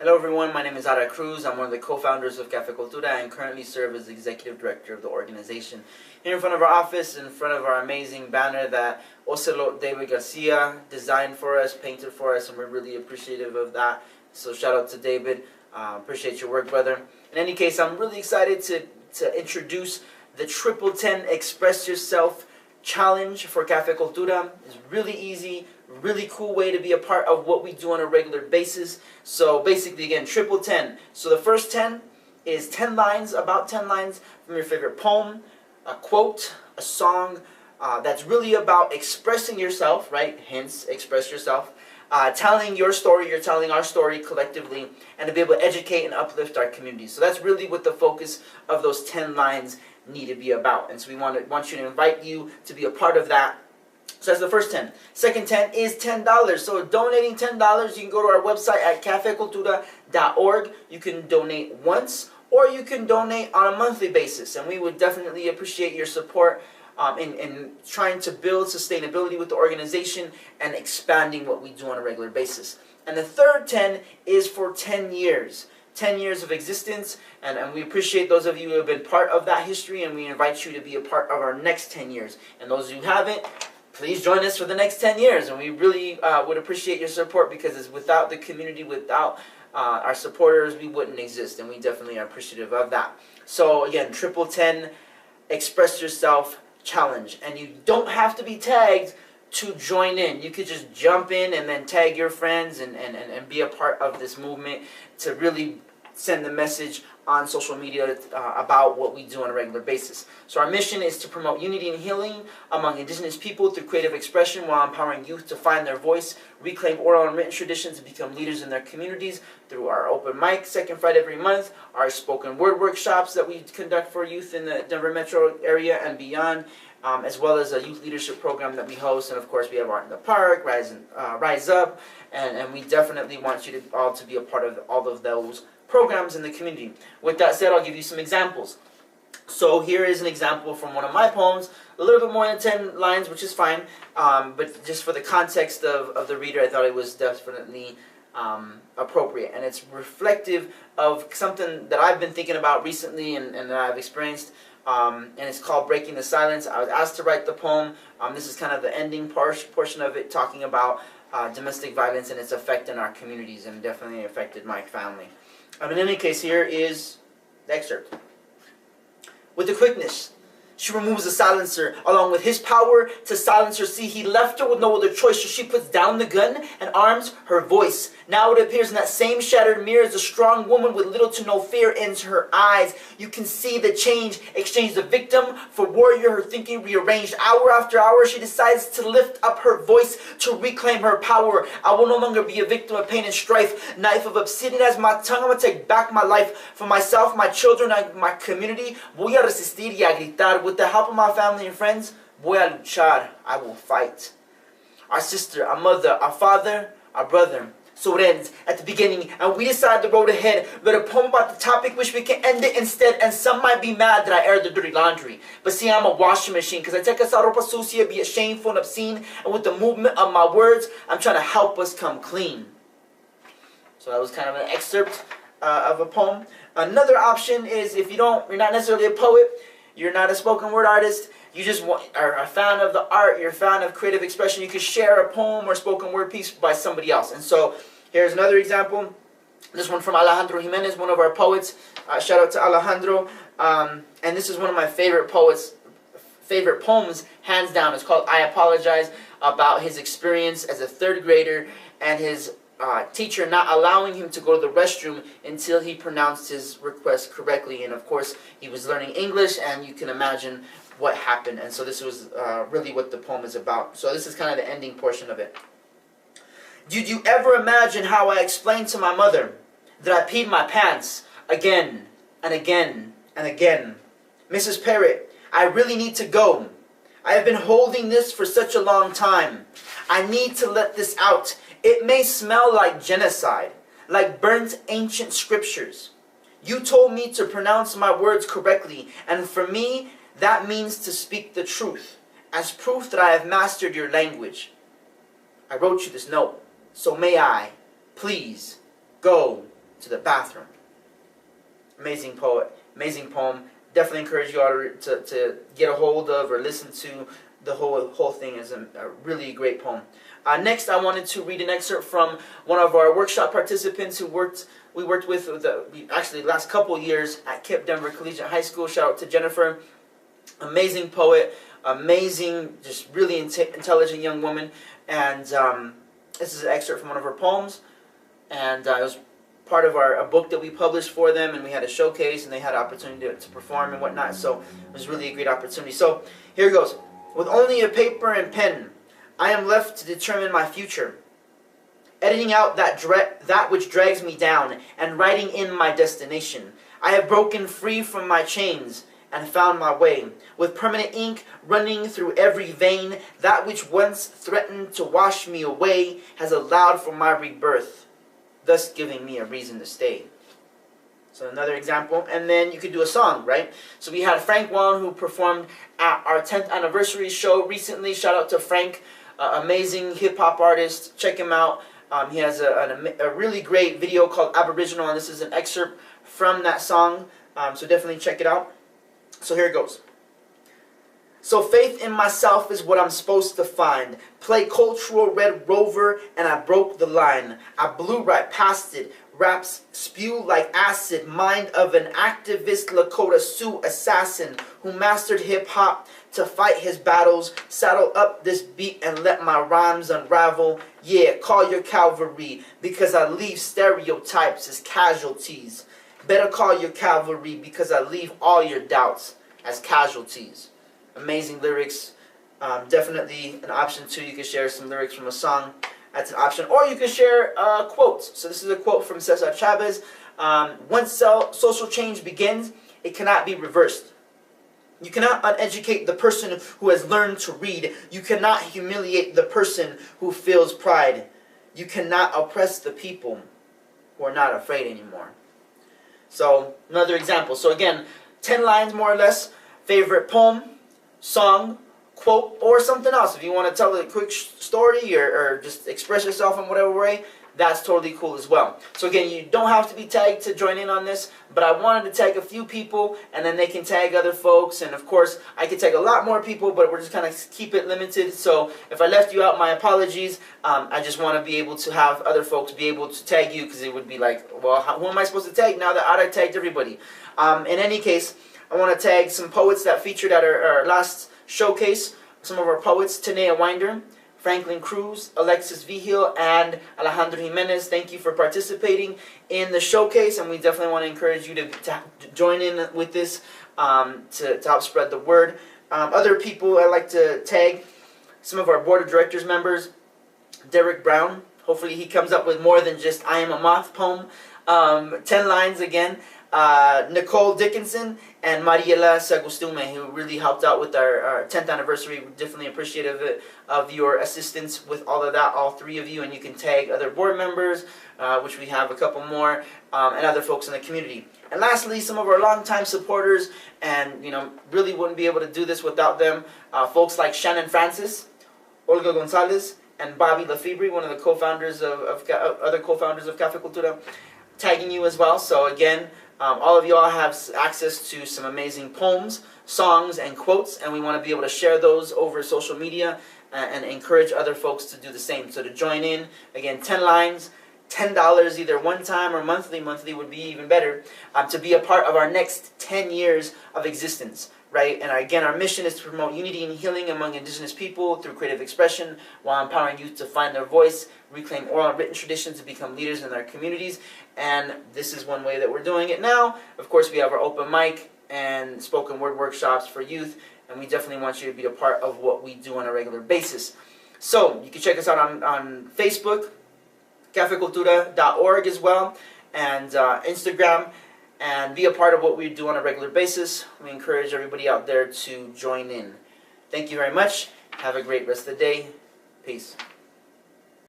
Hello everyone, my name is Ara Cruz. I'm one of the co-founders of Cafe Cultura and currently serve as the executive director of the organization. Here in front of our office, in front of our amazing banner that Ocelot David Garcia designed for us, painted for us, and we're really appreciative of that. So shout out to David. Appreciate your work, brother. In any case, I'm really excited to introduce the 10 Express Yourself Challenge for Cafe Cultura. It's really easy, really cool way to be a part of what we do on a regular basis. So basically, again, 10. So the first 10 is 10 lines, about 10 lines from your favorite poem, a quote, a song that's really about expressing yourself, right? Hence, express yourself. Telling your story, you're telling our story collectively, and to be able to educate and uplift our community. So that's really what the focus of those 10 lines need to be about. And so we want you to invite you to be a part of that. So that's the first 10. Second 10 is $10. So donating $10, you can go to our website at cafecultura.org. You can donate once, or you can donate on a monthly basis. And we would definitely appreciate your support in trying to build sustainability with the organization and expanding what we do on a regular basis. And the third 10 is for 10 years. 10 years of existence, and we appreciate those of you who have been part of that history, and we invite you to be a part of our next 10 years. And those who haven't, please join us for the next 10 years. And we really would appreciate your support, because it's without the community, without our supporters, we wouldn't exist, and we definitely are appreciative of that. So again, 10 Express Yourself Challenge. And you don't have to be tagged to join in. You could just jump in and then tag your friends and be a part of this movement to really send the message on social media about what we do on a regular basis. So our mission is to promote unity and healing among indigenous people through creative expression, while empowering youth to find their voice, reclaim oral and written traditions, and become leaders in their communities through our open mic, second Friday every month, our spoken word workshops that we conduct for youth in the Denver metro area and beyond, as well as a youth leadership program that we host. And of course we have Art in the Park, Rise Up, and we definitely want you to all to be a part of all of those programs in the community. With that said, I'll give you some examples. So here is an example from one of my poems, a little bit more than 10 lines, which is fine, but just for the context of the reader, I thought it was definitely appropriate. And it's reflective of something that I've been thinking about recently and that I've experienced, and it's called Breaking the Silence. I was asked to write the poem. This is kind of the ending portion of it, talking about domestic violence and its effect in our communities, and definitely affected my family. In any case, here is the excerpt. With the quickness, she removes the silencer, along with his power to silence her. See, he left her with no other choice, so she puts down the gun and arms her voice. Now it appears in that same shattered mirror as a strong woman with little to no fear in her eyes. You can see the change, exchange the victim for warrior, her thinking rearranged. Hour after hour, she decides to lift up her voice to reclaim her power. I will no longer be a victim of pain and strife. Knife of obsidian as my tongue, I'm going to take back my life for myself, my children, and my community. Voy a resistir y a gritar. With the help of my family and friends, voy a luchar. I will fight. Our sister, our mother, our father, our brother. So it ends at the beginning, and we decide the road ahead. Wrote a poem about the topic, wish we can end it instead. And some might be mad that I air the dirty laundry, but see, I'm a washing machine, because I take us out ropa sucia, be it shameful and obscene. And with the movement of my words, I'm trying to help us come clean. So that was kind of an excerpt of a poem. Another option is, if you're not necessarily a poet, you're not a spoken word artist, you just are a fan of the art, you're a fan of creative expression, you could share a poem or spoken word piece by somebody else. And so here's another example. This one from Alejandro Jimenez, one of our poets. Shout out to Alejandro. And this is one of my favorite poems, hands down. It's called I Apologize, about his experience as a third grader and his teacher not allowing him to go to the restroom until he pronounced his request correctly. And of course, he was learning English, and you can imagine what happened. And so this was really what the poem is about. So this is kind of the ending portion of it. Did you ever imagine how I explained to my mother that I peed my pants again and again and again? Mrs. Parrott, I really need to go. I have been holding this for such a long time. I need to let this out. It may smell like genocide, like burnt ancient scriptures. You told me to pronounce my words correctly, and for me, that means to speak the truth, as proof that I have mastered your language. I wrote you this note, so may I, please, go to the bathroom. Amazing poet, amazing poem. Definitely encourage you all to get a hold of or listen to the whole thing. Is a really great poem. Next, I wanted to read an excerpt from one of our workshop participants who we worked with actually the last couple of years at KIPP Denver Collegiate High School. Shout out to Jennifer. Amazing poet, amazing, just really intelligent young woman. And this is an excerpt from one of her poems. And it was part of a book that we published for them, and we had a showcase, and they had an opportunity to perform and whatnot. So it was really a great opportunity. So here goes. With only a paper and pen, I am left to determine my future, editing out that which drags me down and writing in my destination. I have broken free from my chains and found my way, with permanent ink running through every vein. That which once threatened to wash me away has allowed for my rebirth, thus giving me a reason to stay. So another example, and then you could do a song, right? So we had Frank Wong, who performed at our 10th anniversary show recently. Shout out to Frank, amazing hip-hop artist. Check him out. He has a really great video called Aboriginal, and this is an excerpt from that song. So definitely check it out. So here it goes. So faith in myself is what I'm supposed to find. Play cultural Red Rover and I broke the line. I blew right past it. Raps spew like acid. Mind of an activist Lakota Sioux assassin who mastered hip-hop to fight his battles. Saddle up this beat and let my rhymes unravel. Yeah, call your cavalry because I leave stereotypes as casualties. Better call your cavalry because I leave all your doubts as casualties. Amazing lyrics. Definitely an option too. You can share some lyrics from a song. That's an option. Or you can share quotes. So this is a quote from Cesar Chavez. Once social change begins, it cannot be reversed. You cannot uneducate the person who has learned to read. You cannot humiliate the person who feels pride. You cannot oppress the people who are not afraid anymore. So another example. So again, 10 lines more or less. Favorite poem, song, quote, or something else. If you want to tell a quick story or just express yourself in whatever way, that's totally cool as well. So again, you don't have to be tagged to join in on this, but I wanted to tag a few people, and then they can tag other folks, and of course, I could tag a lot more people, but we're just kind of keep it limited. So if I left you out, my apologies. I just want to be able to have other folks be able to tag you, because it would be like, well, who am I supposed to tag now that I tagged everybody? In any case, I want to tag some poets that featured at our last showcase. Some of our poets: Tanea Winder, Franklin Cruz, Alexis Vigil, and Alejandro Jimenez. Thank you for participating in the showcase, and we definitely want to encourage you to join in with this to help spread the word. Other people I'd like to tag: some of our board of directors members, Derek Brown. Hopefully he comes up with more than just I Am a Moth poem. 10 lines again. Nicole Dickinson and Mariela Sagustume, who really helped out with our 10th anniversary. We're definitely appreciative of your assistance with all of that, all three of you. And you can tag other board members, which we have a couple more, and other folks in the community. And lastly, some of our longtime supporters, and really wouldn't be able to do this without them. Folks like Shannon Francis, Olga Gonzalez, and Bobby Lefebvre, one of the co-founders other co-founders of Cafe Cultura, tagging you as well. So again, all of you all have access to some amazing poems, songs, and quotes, and we want to be able to share those over social media and encourage other folks to do the same. So to join in, again, 10 lines, $10 either one time or monthly. Monthly would be even better, to be a part of our next 10 years of existence. Right? And again, our mission is to promote unity and healing among indigenous people through creative expression, while empowering youth to find their voice, reclaim oral and written traditions to become leaders in their communities. And this is one way that we're doing it now. Of course, we have our open mic and spoken word workshops for youth, and we definitely want you to be a part of what we do on a regular basis. So you can check us out on Facebook, cafecultura.org as well, and Instagram, and be a part of what we do on a regular basis. We encourage everybody out there to join in. Thank you very much. Have a great rest of the day. Peace.